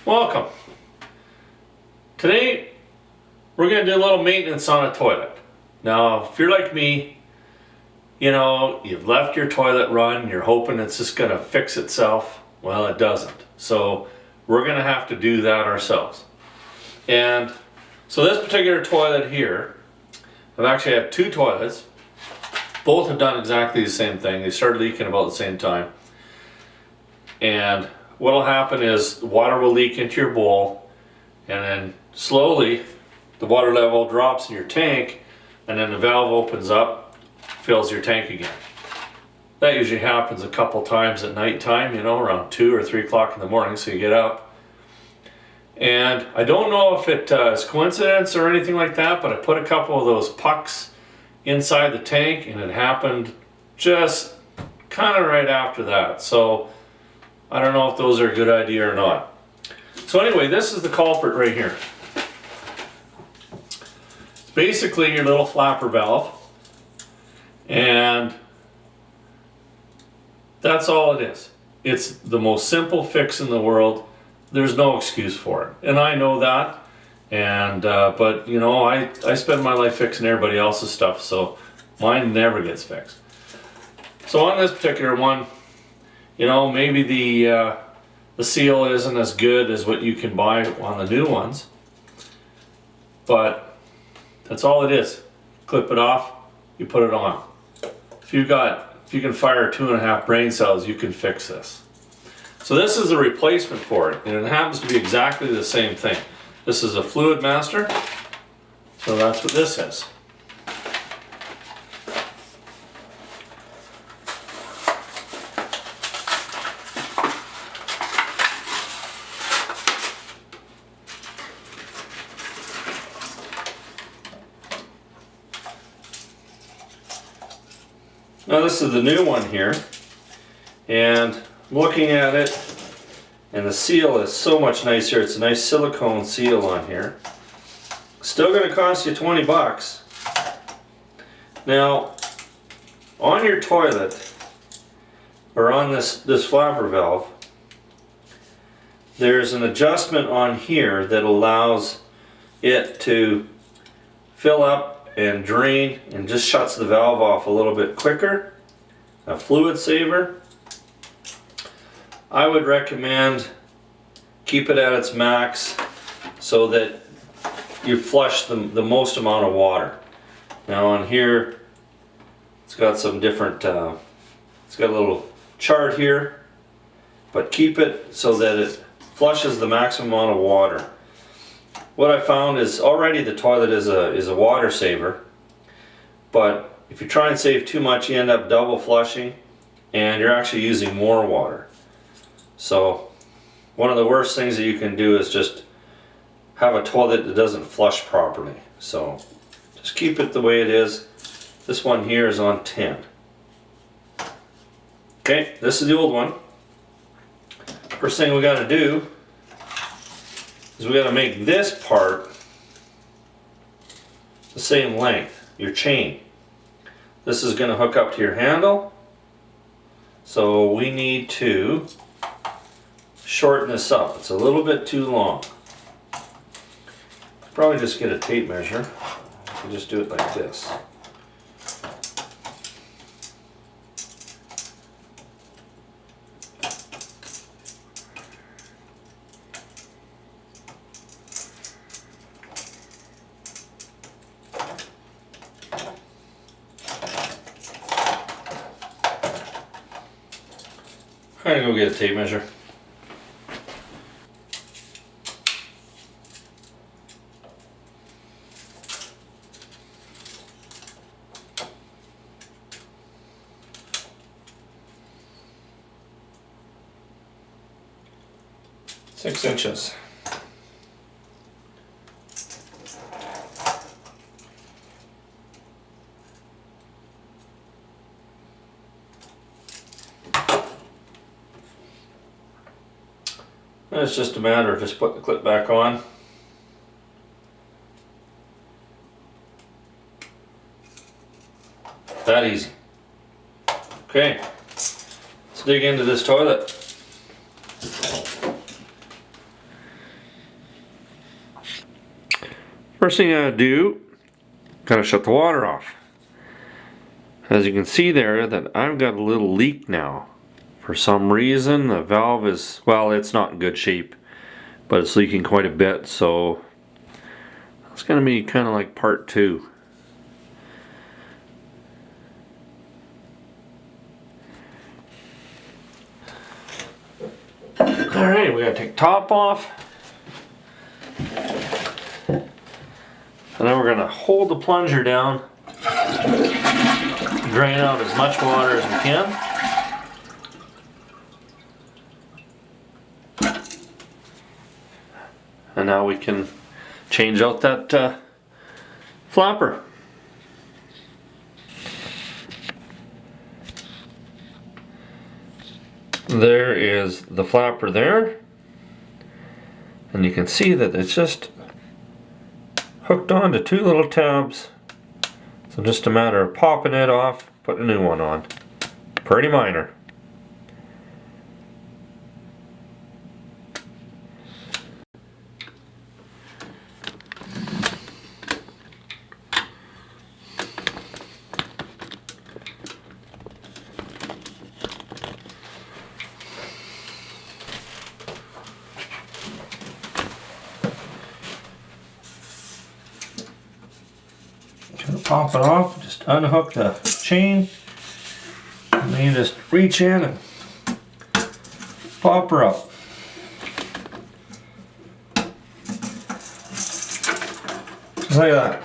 Welcome. Today we're going to do a little maintenance on a toilet. Now if you're like me, you know, you've left your toilet run, you're hoping it's just going to fix itself. Well, it doesn't. So we're going to have to do that ourselves. And so this particular toilet here, I've actually had two toilets. Both have done exactly the same thing. They started leaking about the same time. And what'll happen is the water will leak into your bowl, and then slowly the water level drops in your tank, and then the valve opens up, fills your tank again. That usually happens a couple times at night time, you know, around 2 or 3 o'clock in the morning, so you get up. And I don't know if it is coincidence or anything like that, but I put a couple of those pucks inside the tank, and it happened just kind of right after that. So I don't know if those are a good idea or not. So anyway, this is the culprit right here. It's basically your little flapper valve, and that's all it is. It's the most simple fix in the world. There's no excuse for it, and I know that. And but you know, I spend my life fixing everybody else's stuff, so mine never gets fixed. So on this particular one, you know, maybe the seal isn't as good as what you can buy on the new ones, but that's all it is. Clip it off, you put it on. If you can fire 2.5 brain cells, you can fix this. So this is a replacement for it, and it happens to be exactly the same thing. This is a Fluid Master, so that's what this is. Now this is the new one here, and looking at it, and the seal is so much nicer. It's a nice silicone seal on here. Still going to cost you 20 bucks. Now, on your toilet, or on this flapper valve, there's an adjustment on here that allows it to fill up and drain, and just shuts the valve off a little bit quicker. A fluid saver. I would recommend keep it at its max so that you flush the most amount of water. Now on here, it's got some different, it's got a little chart here, but keep it so that it flushes the maximum amount of water. What I found is already the toilet is a water saver, but if you try and save too much, you end up double flushing, and you're actually using more water. So one of the worst things that you can do is just have a toilet that doesn't flush properly. So just keep it the way it is. This one here is on 10. Okay, this is the old one. First thing we got to do is we got to make this part the same length, your chain. This is going to hook up to your handle, so we need to shorten this up. It's a little bit too long. Probably just get a tape measure and just do it like this. I'm gonna go get a tape measure. Six inches. And it's just a matter of just putting the clip back on. That easy. Okay, let's dig into this toilet. First thing I gotta do, gotta shut the water off. As you can see there, that I've got a little leak now. For some reason, the valve is, well, it's not in good shape, but it's leaking quite a bit, so it's gonna be kind of like part 2. Alright, we gotta take top off. And then we're gonna hold the plunger down, drain out as much water as we can. And now we can change out that flapper. There is the flapper there, and you can see that it's just hooked on to 2 little tabs, so just a matter of popping it off, putting a new one on. Pretty minor. Pop it off, just unhook the chain, and then you just reach in and pop her up. Just like that.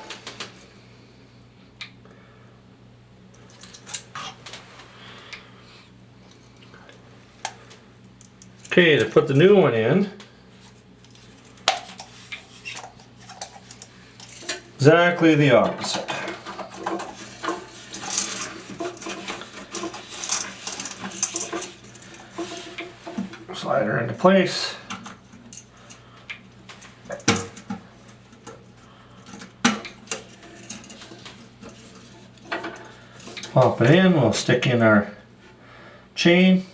Okay, to put the new one in, exactly the opposite. Slide her into place. Pop it in, we'll stick in our chain.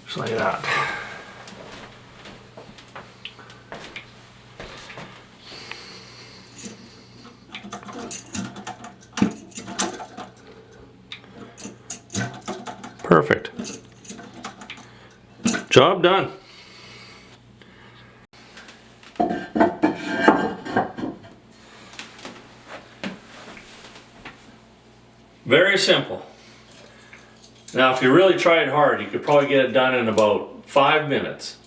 Just like that. Perfect. Job done. Very simple. Now if you really tried hard, you could probably get it done in about 5 minutes.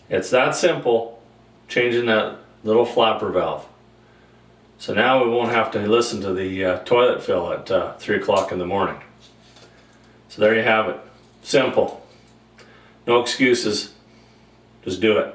It's that simple, changing that little flapper valve. So now we won't have to listen to the toilet fill at 3 o'clock in the morning. So there you have it. Simple. No excuses. Just do it.